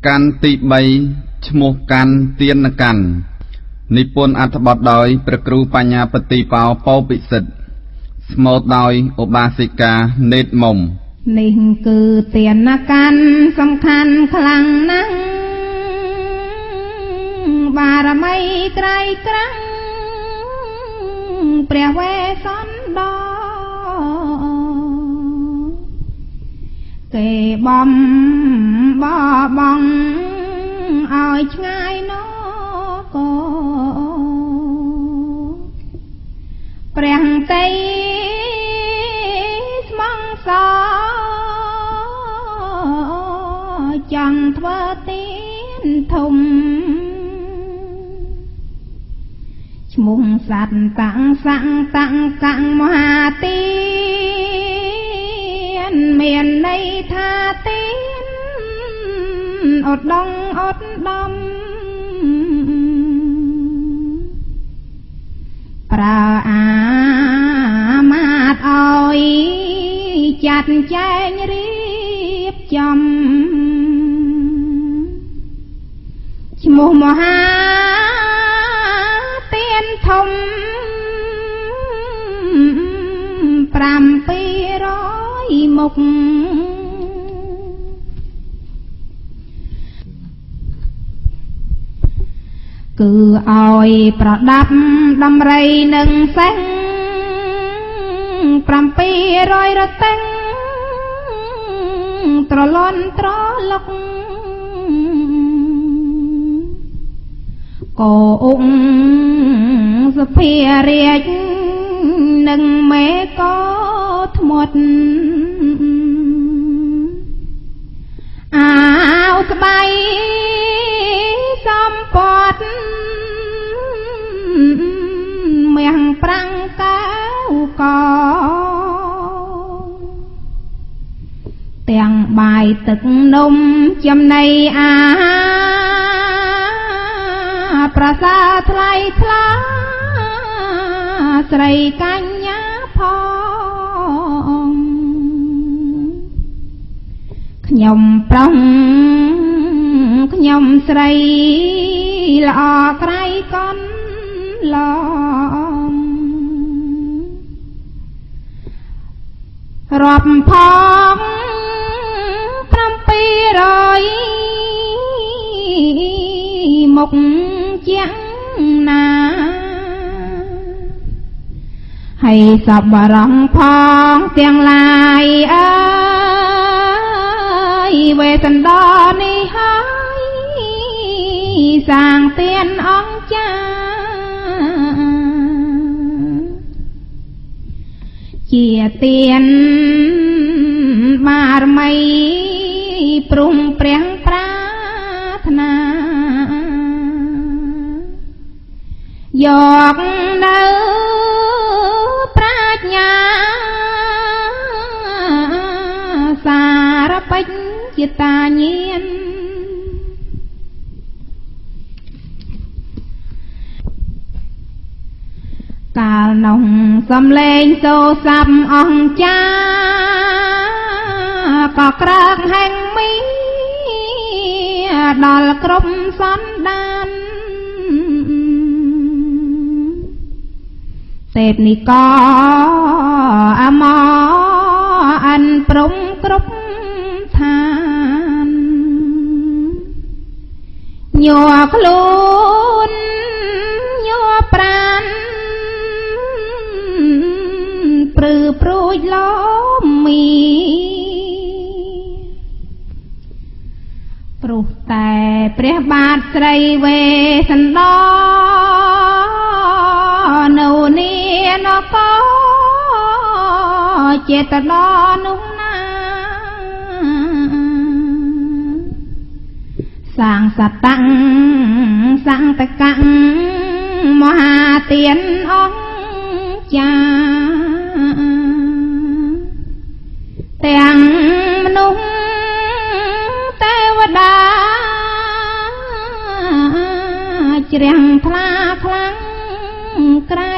កាន់ទី3ឈ្មោះកាន់ទៀនកាន់និពន្ធអត្ថបទដោយព្រះគ្រូបញ្ញាបតិបោពោពិសិដ្ឋស្មូតដោយឧបាសិកានេតមុំនេះគឺទៀនកាន់សំខាន់ខ្លាំងណាស់បារមីក្រៃក្រាំងព្រះវេស្សន្តរគេបំបបងឲ្យឆ្ងាយណកព្រះតីស្មងសចង់ធ្វើទៀនធំឈ្មោះសត្វតាំងសាំងតាំងកាំងមហាទៀនមានន័យថាទៀនអត់ដងអត់ដំប្រើអាមាតអើយចាត់ចែងរៀបចំឈ្មោះមហាទៀនធំ700មុខគឺឲ្យប្រដាប់ដំរីនឹងសេះ700រទេះត្រលន់ត្រលុកកោអ៊ុងសុភារាជនឹងមេកោធ្មត់អាវក្បៃសំពត់មាំងប្រាំងកៅកទាំងបាយទឹកនំចំណីអាប្រសើរថ្លៃថ្លាស្រីកញ្ញាផងខ្ញុំប្រុសខ្ញុំស្រីល្អក្រៃកនឡងរាប់ផង700មុខជាងណាហើយសពបរងផងទាំងឡាយអើយវេទន្តរនេះហើយសាងទៀនអង្គចាជាទៀនបារមីព្រមព្រះប្រាថ្នាយកនៅប្រាជ្ញាសារពេចជាតាញាណកាលនោះសំលេងសូរស័ព្ទអង្ចាក៏ក្រើកហែងមីដល់គ្រប់សន្តានទេពនិកអមអិនព្រំគ្រប់ឋានញ័រខ្លួនញ័រប្រាណព្រឺព្រួយលំមីព្រោះតែព្រះបាទស្រីវេស្សន្តរនៅនីនគរចេតដនោះណាសាងសតੰសង្តកੰមហាទៀនអង្គចាទាំងមនុស្សទេវតាជ្រះថ្លាខ្លាំងក្រៃ